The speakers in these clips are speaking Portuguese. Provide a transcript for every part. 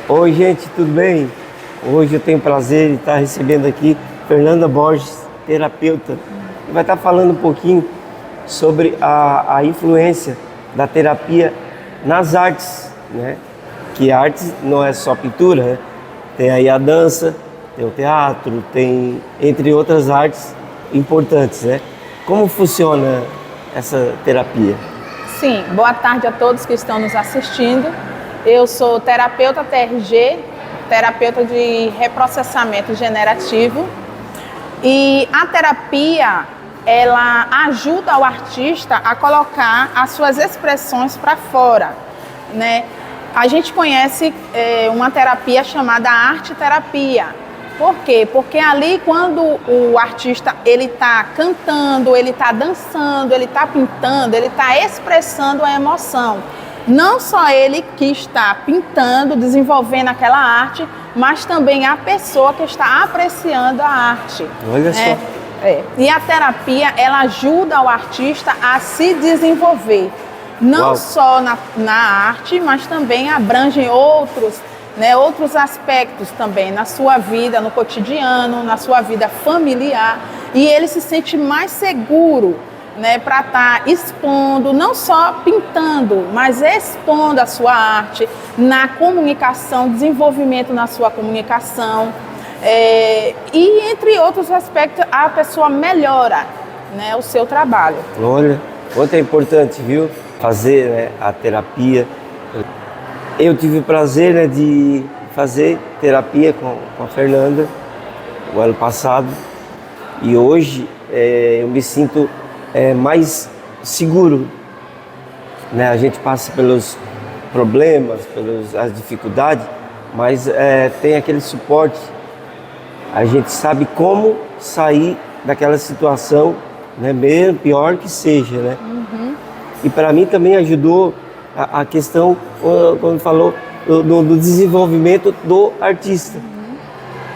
Oi, gente, tudo bem? Hoje eu tenho o prazer de estar recebendo aqui Fernanda Borges, terapeuta, que vai estar falando um pouquinho sobre a influência da terapia nas artes, né? Que artes não é só pintura, né? Tem aí a dança, tem o teatro, tem entre outras artes importantes, né? Como funciona essa terapia? Sim, boa tarde a todos que estão nos assistindo. Eu sou terapeuta TRG, terapeuta de reprocessamento generativo, e a terapia, ela ajuda o artista a colocar as suas expressões para fora, né? A gente conhece uma terapia chamada arte-terapia. Por quê? Porque ali, quando o artista ele está cantando, ele está dançando, ele está pintando, ele está expressando a emoção. Não só ele que está pintando, desenvolvendo aquela arte, mas também a pessoa que está apreciando a arte. Olha só. E a terapia, ela ajuda o artista a se desenvolver. Não só na arte, mas também abrange outros aspectos também na sua vida, no cotidiano, na sua vida familiar, e ele se sente mais seguro, né, para estar expondo, não só pintando, mas expondo a sua arte na comunicação, desenvolvimento na sua comunicação, e entre outros aspectos a pessoa melhora, né, o seu trabalho. Olha, quanto é importante, viu, fazer, né, a terapia. Eu tive o prazer, né, de fazer terapia com a Fernanda o ano passado, e hoje eu me sinto mais seguro, né? A gente passa pelos problemas, pelas dificuldades, mas tem aquele suporte. A gente sabe como sair daquela situação, né, mesmo pior que seja, né? Uhum. E para mim também ajudou a questão, quando falou, do desenvolvimento do artista. Uhum.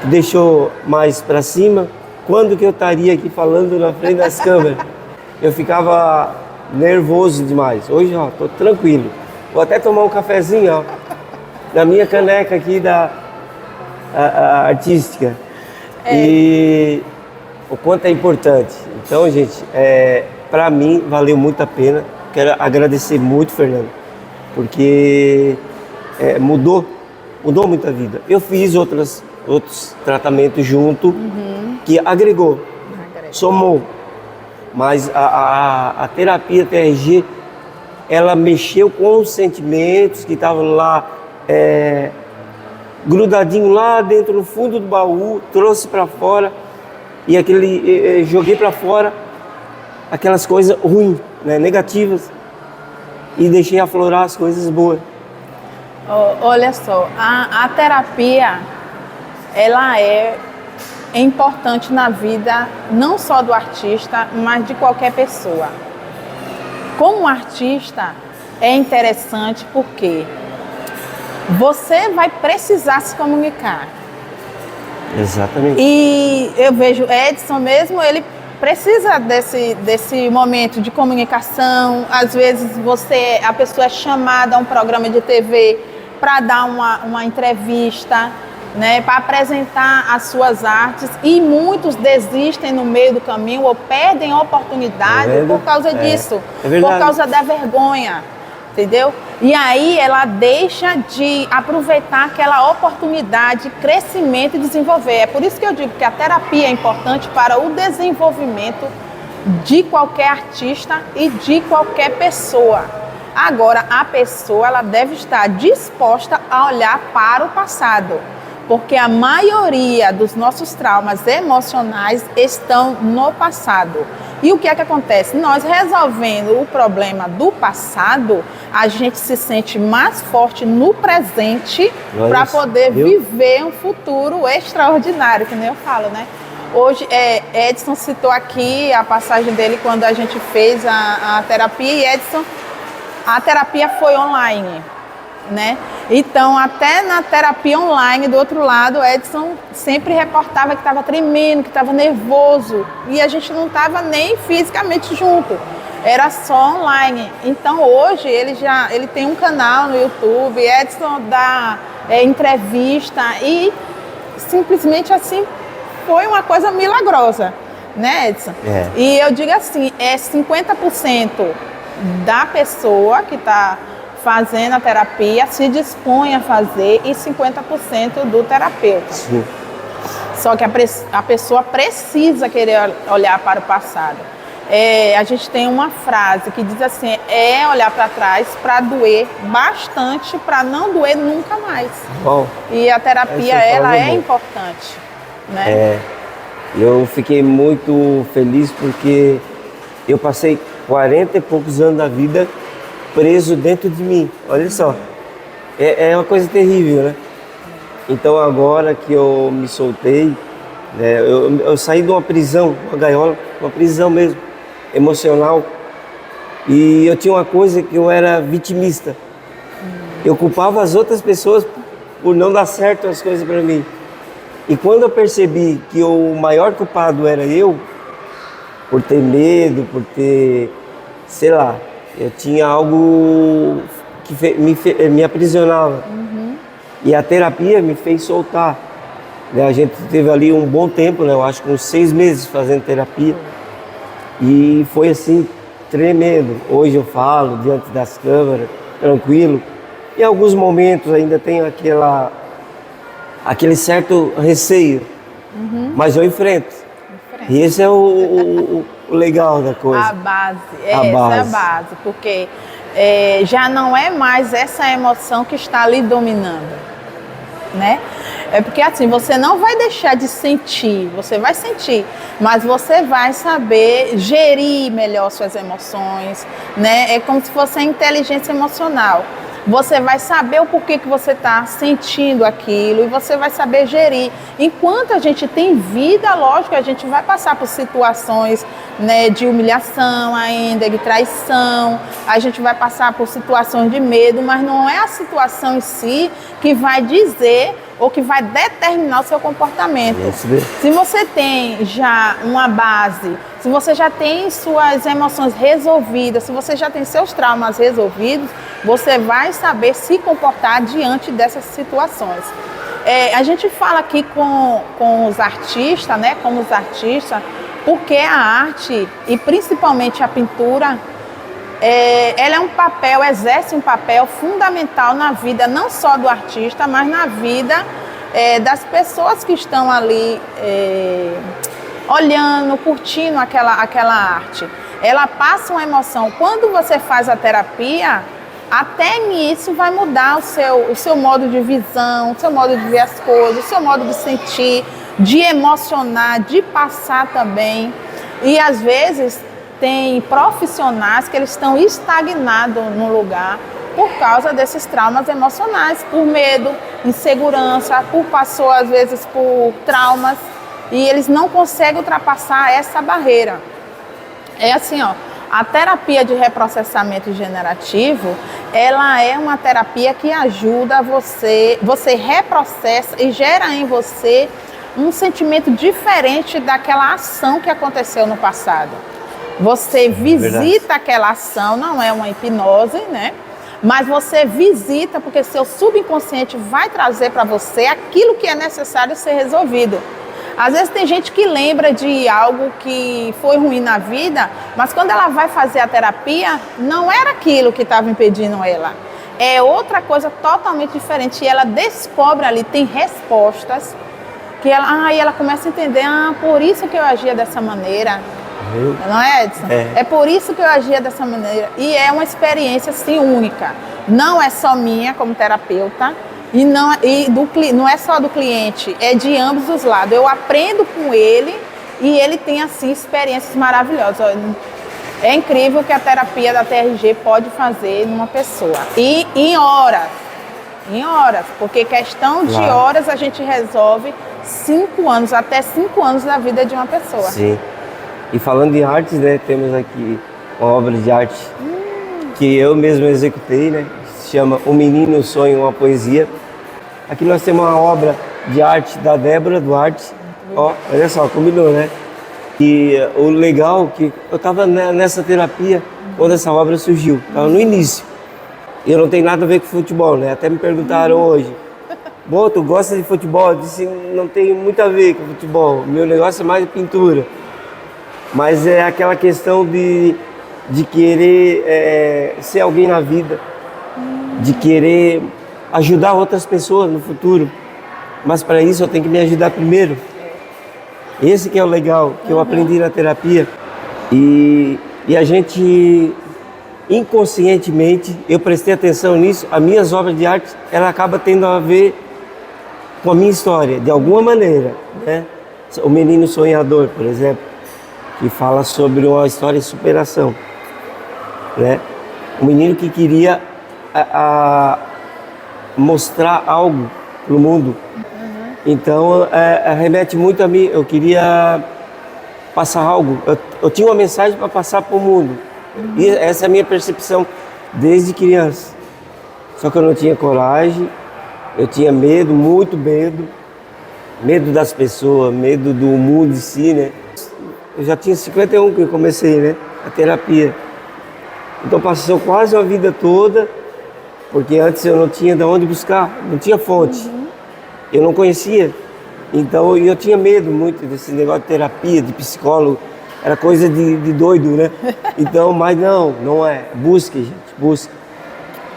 Deixou mais para cima. Quando que eu estaria aqui falando na frente das câmeras? Eu ficava nervoso demais. Hoje, ó, tô tranquilo. Vou até tomar um cafezinho, ó, na minha caneca aqui da artística. E o quanto é importante. Então, gente, para mim valeu muito a pena. Quero agradecer muito, Fernando, porque mudou muito a vida. Eu fiz outros tratamentos junto, que agregou, somou. Mas a terapia TRG, ela mexeu com os sentimentos que estavam lá, grudadinho lá dentro, no fundo do baú, trouxe para fora, e joguei para fora aquelas coisas ruins, né, negativas, e deixei aflorar as coisas boas. Olha só, a terapia, ela é importante na vida não só do artista, mas de qualquer pessoa. Como artista, é interessante porque você vai precisar se comunicar. Exatamente. E eu vejo Edson mesmo, ele precisa desse momento de comunicação. Às vezes a pessoa é chamada a um programa de TV para dar uma entrevista, né, para apresentar as suas artes, e muitos desistem no meio do caminho ou perdem a oportunidade por causa disso, por causa da vergonha, entendeu? E aí ela deixa de aproveitar aquela oportunidade de crescimento e desenvolver. É por isso que eu digo que a terapia é importante para o desenvolvimento de qualquer artista e de qualquer pessoa. Agora, a pessoa, ela deve estar disposta a olhar para o passado, porque a maioria dos nossos traumas emocionais estão no passado. E o que é que acontece? Nós resolvendo o problema do passado, a gente se sente mais forte no presente para poder viver um futuro extraordinário, que nem eu falo, né? Hoje, Edson citou aqui a passagem dele quando a gente fez a terapia, e Edson, a terapia foi online, né? Então, até na terapia online, do outro lado, Edson sempre reportava que estava tremendo, que estava nervoso, e a gente não estava nem fisicamente junto. era só online. Então hoje ele tem um canal no YouTube, Edson dá entrevista e simplesmente assim foi uma coisa milagrosa, né, Edson? E eu digo assim, 50% da pessoa que está fazendo a terapia se dispõe a fazer e 50% do terapeuta. Sim. Só que a pessoa precisa querer olhar para o passado. A gente tem uma frase que diz assim, olhar para trás para doer bastante, para não doer nunca mais. Bom, e a terapia, ela é importante, né? Eu fiquei muito feliz porque eu passei 40 e poucos anos da vida preso dentro de mim. Olha só, é uma coisa terrível, né? Então agora que eu me soltei, né, eu saí de uma prisão, uma gaiola, uma prisão mesmo, emocional. E eu tinha uma coisa que eu era vitimista. Eu culpava as outras pessoas por não dar certo as coisas para mim. E quando eu percebi que o maior culpado era eu, por ter medo, por ter, sei lá, eu tinha algo que me aprisionava. E a terapia me fez soltar. A gente teve ali um bom tempo, né? Eu acho que uns 6 meses fazendo terapia. E foi assim, tremendo. Hoje eu falo diante das câmeras, tranquilo. Em alguns momentos ainda tenho aquele certo receio, mas eu enfrento. E esse é o legal da coisa. A base, essa é a base, porque já não é mais essa emoção que está ali dominando, né? É porque assim, você não vai deixar de sentir, você vai sentir, mas você vai saber gerir melhor suas emoções, né? É como se fosse a inteligência emocional. Você vai saber o porquê que você está sentindo aquilo e você vai saber gerir. Enquanto a gente tem vida, lógico, a gente vai passar por situações, né, de humilhação ainda, de traição, a gente vai passar por situações de medo, mas não é a situação em si que vai dizer ou que vai determinar o seu comportamento. Se você tem já uma base, se você já tem suas emoções resolvidas, se você já tem seus traumas resolvidos, você vai saber se comportar diante dessas situações. A gente fala aqui com os artistas, né, como os artistas, porque a arte, e principalmente a pintura, ela exerce um papel fundamental na vida, não só do artista, mas na vida das pessoas que estão ali olhando, curtindo aquela arte. Ela passa uma emoção. Quando você faz a terapia, até nisso vai mudar o seu modo de visão, o seu modo de ver as coisas, o seu modo de sentir, de emocionar, de passar também. E às vezes tem profissionais que eles estão estagnados no lugar por causa desses traumas emocionais, por medo, insegurança, passou às vezes por traumas e eles não conseguem ultrapassar essa barreira. É assim, ó, a terapia de reprocessamento generativo, ela é uma terapia que ajuda você reprocessa e gera em você um sentimento diferente daquela ação que aconteceu no passado. Você visita aquela ação, não é uma hipnose, né? Mas você visita porque seu subconsciente vai trazer para você aquilo que é necessário ser resolvido. Às vezes tem gente que lembra de algo que foi ruim na vida, mas quando ela vai fazer a terapia, não era aquilo que estava impedindo ela. É outra coisa totalmente diferente. E ela descobre ali, tem respostas, que ela começa a entender, por isso que eu agia dessa maneira. Não é, Edson? É por isso que eu agia dessa maneira. E é uma experiência, assim, única. Não é só minha como terapeuta, e não é só do cliente, é de ambos os lados. Eu aprendo com ele e ele tem, assim, experiências maravilhosas. É incrível o que a terapia da TRG pode fazer numa pessoa. E em horas, porque questão de horas a gente resolve 5 anos, até 5 anos da vida de uma pessoa. Sim. E falando de artes, né, temos aqui uma obra de arte que eu mesmo executei, né, que se chama O Menino Sonha uma Poesia. Aqui nós temos uma obra de arte da Débora Duarte. Ó, olha só, combinou, né? E o legal é que eu estava nessa terapia quando essa obra surgiu, estava no início. E eu não tenho nada a ver com futebol, né? Até me perguntaram hoje, bom, tu gosta de futebol? Eu disse, não tem muito a ver com futebol, meu negócio é mais pintura. Mas é aquela questão de querer ser alguém na vida, de querer ajudar outras pessoas no futuro. Mas para isso eu tenho que me ajudar primeiro. Esse que é o legal, que eu aprendi na terapia. E a gente, inconscientemente, eu prestei atenção nisso, as minhas obras de arte, ela acaba tendo a ver com a minha história, de alguma maneira, né? O Menino Sonhador, por exemplo, que fala sobre uma história de superação, né? Um menino que queria mostrar algo para o mundo. Então, remete muito a mim. Eu queria passar algo. Eu tinha uma mensagem para passar para o mundo. E essa é a minha percepção desde criança. Só que eu não tinha coragem, eu tinha medo, muito medo. Medo das pessoas, medo do mundo em si, né? Eu já tinha 51 que eu comecei, né? A terapia. Então passou quase a vida toda, porque antes eu não tinha de onde buscar, não tinha fonte. Eu não conhecia. Então eu tinha medo muito desse negócio de terapia, de psicólogo. Era coisa de doido, né? Então, mas não é. Busque, gente, busque.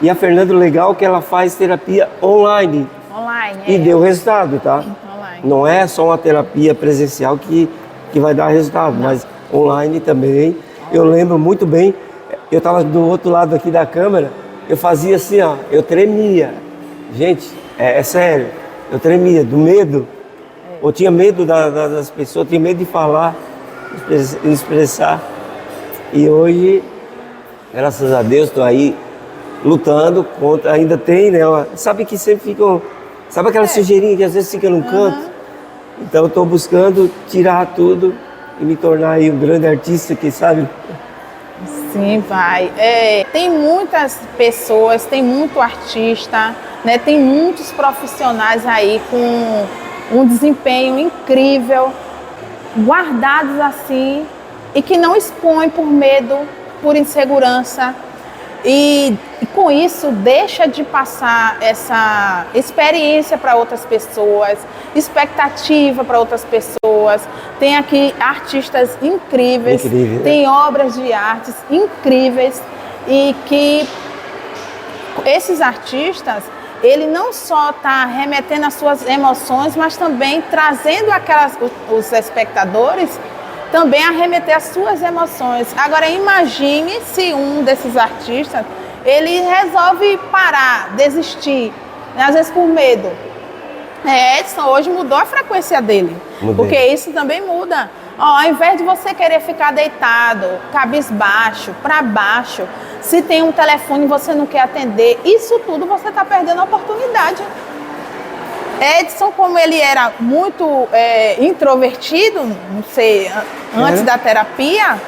E a Fernanda, legal que ela faz terapia online. Online, E deu resultado, tá? Online. Não é só uma terapia presencial que vai dar resultado, mas online também. Eu lembro muito bem, eu estava do outro lado aqui da câmera, eu fazia assim, ó, eu tremia. Gente, é sério, eu tremia do medo. Eu tinha medo das pessoas, tinha medo de falar, expressar. E hoje, graças a Deus, estou aí lutando contra, ainda tem, né? Sabe que sempre ficam, sabe aquela sujeirinha que às vezes fica num canto? Então eu estou buscando tirar tudo e me tornar aí um grande artista, quem sabe? Sim, vai. Tem muitas pessoas, tem muito artista, né? Tem muitos profissionais aí com um desempenho incrível, guardados assim, e que não expõem por medo, por insegurança. E com isso deixa de passar essa experiência para outras pessoas, expectativa para outras pessoas. Tem aqui artistas incríveis, tem obras de artes incríveis, e que esses artistas, ele não só está remetendo as suas emoções, mas também trazendo os espectadores também a remeter as suas emoções. Agora imagine se um desses artistas, ele resolve parar, desistir, né? Às vezes por medo. Edson hoje mudou a frequência dele, porque isso também muda. Ao invés de você querer ficar deitado, cabisbaixo, para baixo, se tem um telefone e você não quer atender, isso tudo você está perdendo a oportunidade. Edson, como ele era muito introvertido, não sei, antes da terapia,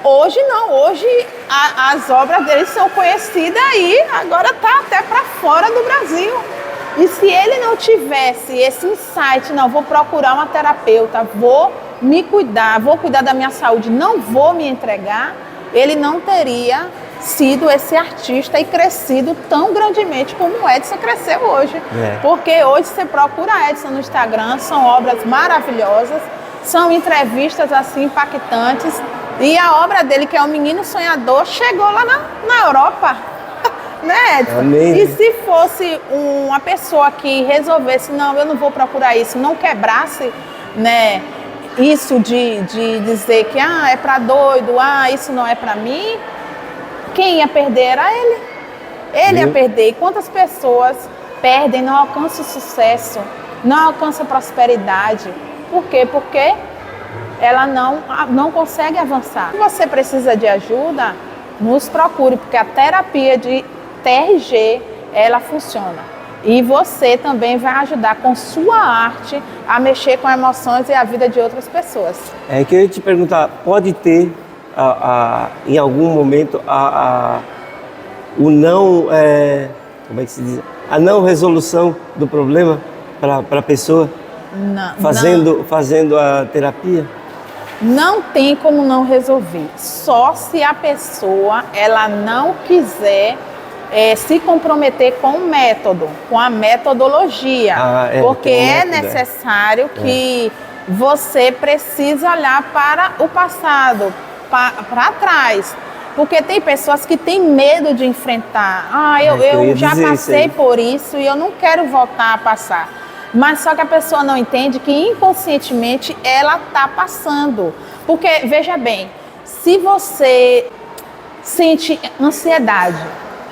hoje não, hoje as obras dele são conhecidas aí, agora está até para fora do Brasil. E se ele não tivesse esse insight, não, vou procurar uma terapeuta, vou me cuidar, vou cuidar da minha saúde, não vou me entregar, ele não teria sido esse artista e crescido tão grandemente como o Edson cresceu hoje. Porque hoje você procura Edson no Instagram, são obras maravilhosas, são entrevistas assim impactantes, e a obra dele, que é O Menino Sonhador, chegou lá na Europa, né, Edson? Amém. E se fosse uma pessoa que resolvesse, não, eu não vou procurar isso, não quebrasse, né, isso de dizer que é para doido, isso não é para mim, quem ia perder era ele. Ele ia perder. E quantas pessoas perdem, não alcançam sucesso, não alcançam prosperidade. Por quê? Porque ela não consegue avançar. Se você precisa de ajuda, nos procure, porque a terapia de TRG, ela funciona. E você também vai ajudar com sua arte a mexer com emoções e a vida de outras pessoas. Eu queria te perguntar, pode ter em algum momento o não, como é que se diz? A não resolução do problema para a pessoa Não, fazendo a terapia? não tem como não resolver. Só se a pessoa ela não quiser se comprometer com o método, com a metodologia. Porque é necessário que você precise olhar para o passado, para trás. Porque tem pessoas que têm medo de enfrentar. Eu já passei por isso e eu não quero voltar a passar. Mas só que a pessoa não entende que inconscientemente ela está passando. Porque, veja bem, se você sente ansiedade,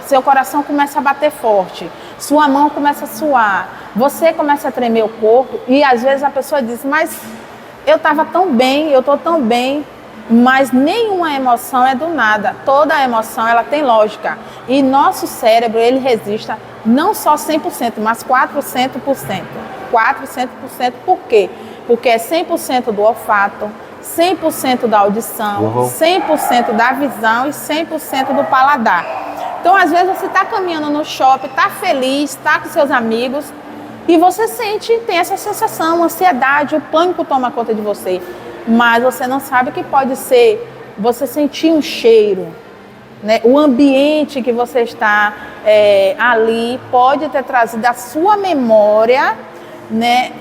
seu coração começa a bater forte, sua mão começa a suar, você começa a tremer o corpo e às vezes a pessoa diz, mas eu estava tão bem, eu estou tão bem, mas nenhuma emoção é do nada. Toda emoção ela tem lógica e nosso cérebro ele resiste não só 100%, mas 400%. 400% por quê? Porque é 100% do olfato, 100% da audição, 100% da visão e 100% do paladar. Então, às vezes, você está caminhando no shopping, está feliz, está com seus amigos e você tem essa sensação, ansiedade, o pânico toma conta de você. Mas você não sabe que pode ser você sentir um cheiro, né? O ambiente que você está ali pode ter trazido à sua memória, né?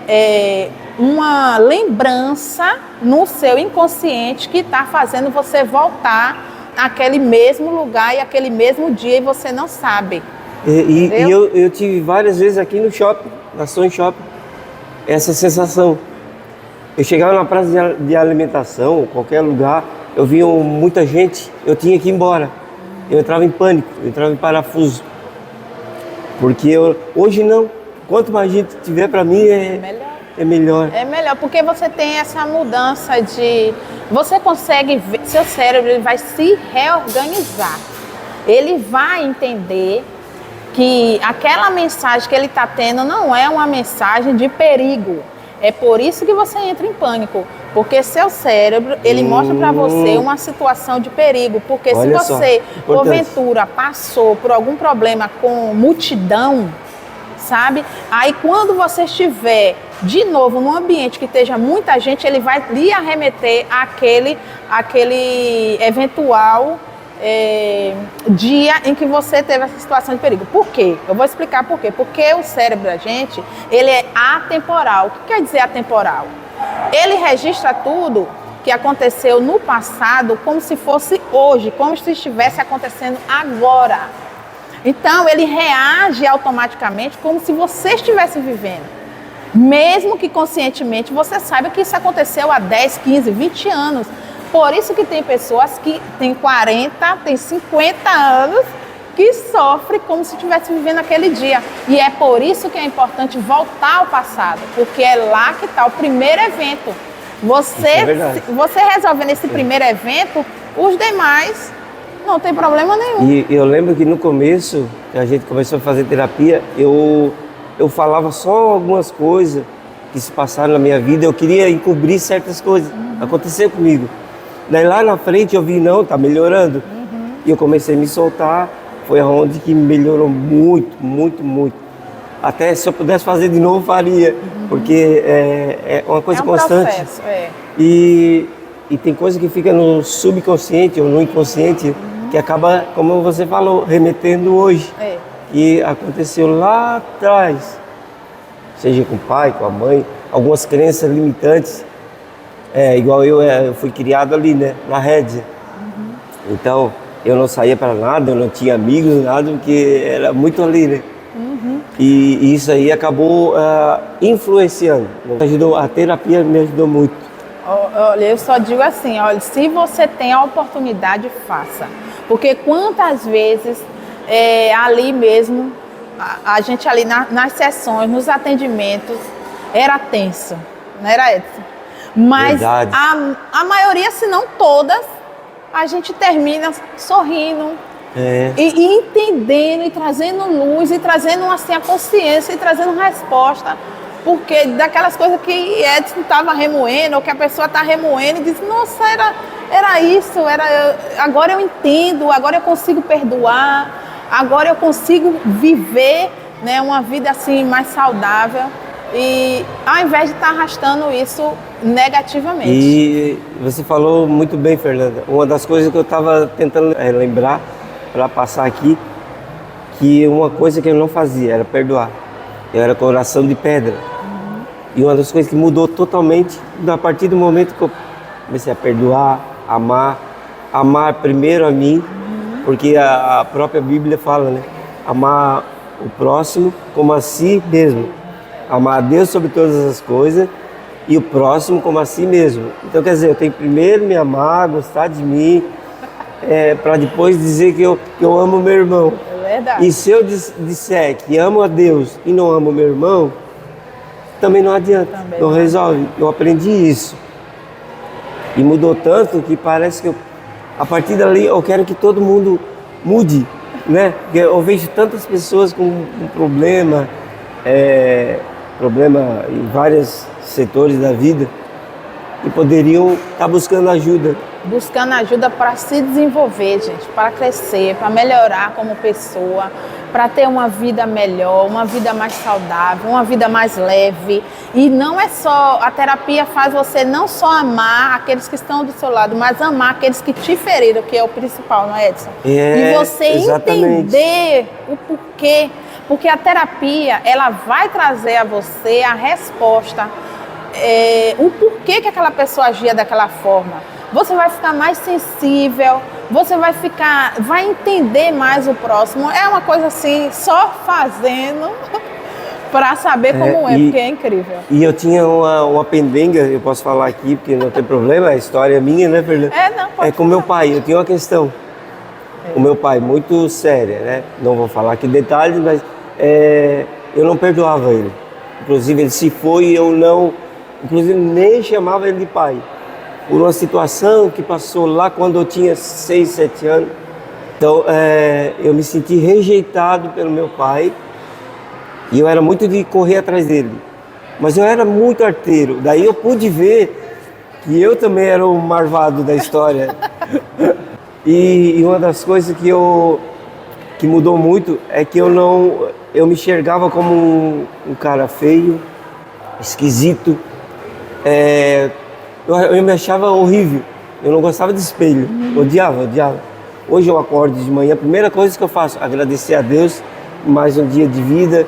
Uma lembrança no seu inconsciente que está fazendo você voltar àquele mesmo lugar e aquele mesmo dia e você não sabe. E eu tive várias vezes aqui no shopping, na Sony Shopping, essa sensação. Eu chegava na praça de alimentação, qualquer lugar, eu via muita gente, eu tinha que ir embora. Eu entrava em pânico, eu entrava em parafuso. Porque hoje não, quanto mais gente tiver para mim é melhor. É melhor, porque você tem essa mudança de... Você consegue ver, seu cérebro ele vai se reorganizar. Ele vai entender que aquela mensagem que ele está tendo não é uma mensagem de perigo. É por isso que você entra em pânico. Porque seu cérebro, ele mostra para você uma situação de perigo. Porque se você, porventura, passou por algum problema com multidão, sabe? Aí quando você estiver de novo num ambiente que esteja muita gente, ele vai lhe arremeter àquele eventual dia em que você teve essa situação de perigo. Por quê? Eu vou explicar por quê. Porque o cérebro da gente, ele é atemporal. O que quer dizer atemporal? Ele registra tudo que aconteceu no passado como se fosse hoje, como se estivesse acontecendo agora. Então, ele reage automaticamente como se você estivesse vivendo. Mesmo que conscientemente você saiba que isso aconteceu há 10, 15, 20 anos. Por isso que tem pessoas que têm 40, têm 50 anos que sofrem como se estivesse vivendo aquele dia. E é por isso que é importante voltar ao passado, porque é lá que está o primeiro evento. Você resolvendo esse primeiro evento, os demais não tem problema nenhum. E eu lembro que no começo, que a gente começou a fazer terapia, eu falava só algumas coisas que se passaram na minha vida, eu queria encobrir certas coisas. Aconteceu comigo. Daí lá na frente eu vi, não, tá melhorando. E eu comecei a me soltar, foi onde que melhorou muito, muito, muito. Até se eu pudesse fazer de novo, faria, porque é uma coisa constante. Processo, E tem coisa que fica no subconsciente ou no inconsciente, que acaba, como você falou, remetendo hoje. Que aconteceu lá atrás, seja com o pai, com a mãe, algumas crenças limitantes. Igual eu fui criado ali, né, na Rédia. Então, eu não saía para nada, eu não tinha amigos, nada, porque era muito ali, né? E isso aí acabou influenciando. A terapia me ajudou muito. Olha, eu só digo assim, olha, se você tem a oportunidade, faça. Porque quantas vezes ali mesmo, a gente ali nas sessões, nos atendimentos, era tenso, não era, Edson? Mas a maioria, se não todas, a gente termina sorrindo e entendendo e trazendo luz e trazendo assim a consciência e trazendo resposta. Porque daquelas coisas que Edson estava remoendo ou que a pessoa está remoendo e diz, nossa, era isso, agora eu entendo, agora eu consigo perdoar, agora eu consigo viver, né, uma vida assim mais saudável. e ao invés de estar arrastando isso negativamente. E você falou muito bem, Fernanda. Uma das coisas que eu estava tentando lembrar para passar aqui, que uma coisa que eu não fazia era perdoar. Eu era coração de pedra. E uma das coisas que mudou totalmente a partir do momento que eu comecei a perdoar, amar primeiro a mim, porque a própria Bíblia fala, né? Amar o próximo como a si mesmo. Amar a Deus sobre todas as coisas e o próximo como a si mesmo. Então, quer dizer, eu tenho que primeiro me amar, gostar de mim, para depois dizer que eu amo meu irmão. É verdade. E se eu disser que amo a Deus e não amo meu irmão, também não adianta, não resolve. Eu aprendi isso. E mudou tanto que parece que a partir dali eu quero que todo mundo mude, né? Porque eu vejo tantas pessoas com um problema em vários setores da vida, que poderiam estar buscando ajuda. Buscando ajuda para se desenvolver, gente, para crescer, para melhorar como pessoa, para ter uma vida melhor, uma vida mais saudável, uma vida mais leve. E não é só, a terapia faz você não só amar aqueles que estão do seu lado, mas amar aqueles que te feriram, que é o principal, não é, Edson? E você entender o porquê. Porque a terapia, ela vai trazer a você a resposta, o porquê que aquela pessoa agia daquela forma. Você vai ficar mais sensível, você vai entender mais o próximo. É uma coisa assim, só fazendo para saber como porque é incrível. E eu tinha uma pendenga, eu posso falar aqui, porque não tem problema, a história é minha, né, Fernanda? Não, pode com meu pai, eu tinha uma questão. O meu pai, muito séria, né? Não vou falar aqui detalhes, mas eu não perdoava ele. Inclusive, ele se foi e eu não... Inclusive, nem chamava ele de pai. Por uma situação que passou lá quando eu tinha 6, 7 anos. Então, eu me senti rejeitado pelo meu pai e eu era muito de correr atrás dele. Mas eu era muito arteiro. Daí eu pude ver que eu também era o marvado da história. E uma das coisas que mudou muito é que eu me enxergava como um cara feio, esquisito. Eu me achava horrível, eu não gostava de espelho, odiava. Hoje eu acordo de manhã, a primeira coisa que eu faço, agradecer a Deus, mais um dia de vida,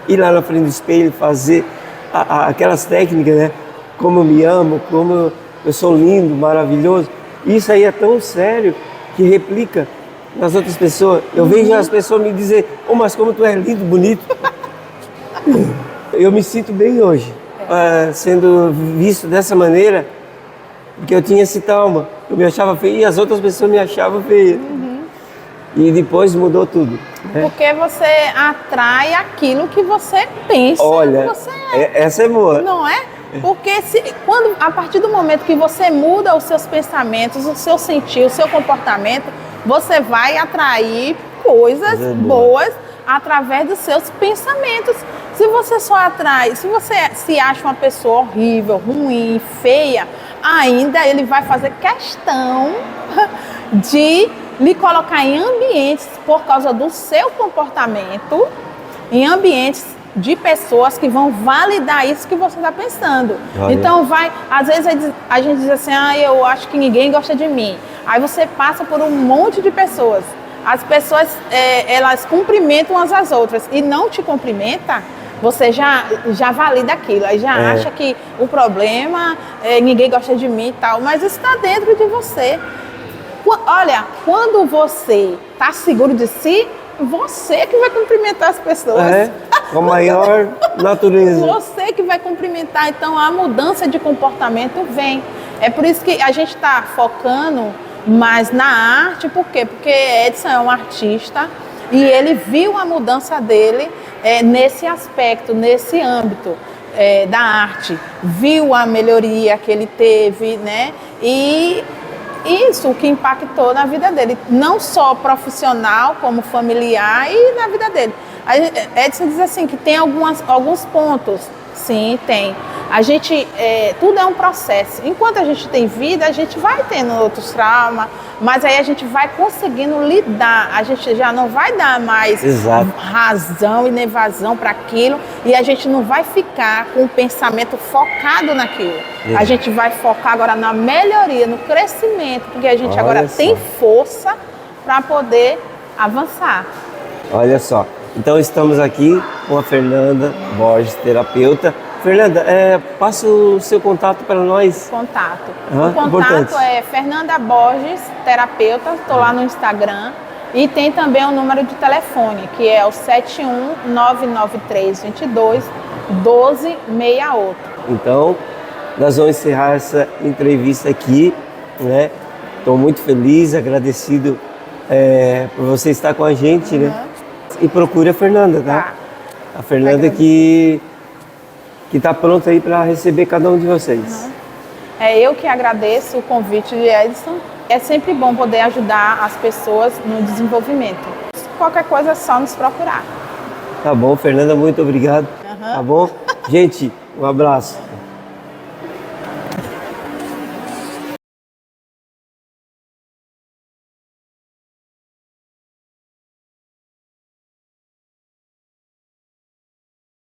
ir lá na frente do espelho, fazer aquelas técnicas, né? Como eu me amo, como eu sou lindo, maravilhoso. Isso aí é tão sério que replica nas outras pessoas. Eu vejo as pessoas me dizer, mas como tu é lindo, bonito. Eu me sinto bem hoje. Sendo visto dessa maneira, porque eu tinha esse trauma, eu me achava feio e as outras pessoas me achavam feia. E depois mudou tudo. Porque você atrai aquilo que você pensa. Olha, que você é. Essa é boa. Não é? Porque a partir do momento que você muda os seus pensamentos, o seu sentir, o seu comportamento, você vai atrair coisas boas através dos seus pensamentos. Se você só atrai, se você se acha uma pessoa horrível, ruim, feia, ainda ele vai fazer questão de lhe colocar em ambientes, por causa do seu comportamento, em ambientes de pessoas que vão validar isso que você está pensando. Olha. Então às vezes a gente diz assim, eu acho que ninguém gosta de mim. Aí você passa por um monte de pessoas. As pessoas, elas cumprimentam umas às outras e não te cumprimentam, você já valida aquilo, aí já acha que o problema ninguém gosta de mim e tal, mas isso está dentro de você. Olha, quando você está seguro de si, você que vai cumprimentar as pessoas. Com a maior natureza. Você que vai cumprimentar, então a mudança de comportamento vem. É por isso que a gente está focando mais na arte, por quê? Porque Edson é um artista e ele viu a mudança dele nesse aspecto, nesse âmbito da arte. Viu a melhoria que ele teve, né? E isso que impactou na vida dele, não só profissional, como familiar e na vida dele. Edson diz assim que tem alguns pontos, sim, tem. A gente, tudo é um processo. Enquanto a gente tem vida, a gente vai tendo outros traumas, mas aí a gente vai conseguindo lidar. A gente já não vai dar mais razão e nem vazão para aquilo e a gente não vai ficar com o pensamento focado naquilo. A gente vai focar agora na melhoria, no crescimento, porque a gente agora tem força para poder avançar. Olha só. Então estamos aqui com a Fernanda Borges, terapeuta. Fernanda, passa o seu contato para nós. Contato. O contato é Fernanda Borges, terapeuta. Estou lá no Instagram. E tem também o número de telefone, que é o 71993221268. Então, nós vamos encerrar essa entrevista aqui, né? Estou muito feliz, agradecido por você estar com a gente, né? E procure a Fernanda, tá? A Fernanda que está pronta aí para receber cada um de vocês. É eu que agradeço o convite de Edson. É sempre bom poder ajudar as pessoas no desenvolvimento. Qualquer coisa é só nos procurar. Tá bom, Fernanda, muito obrigado. Tá bom? Gente, um abraço.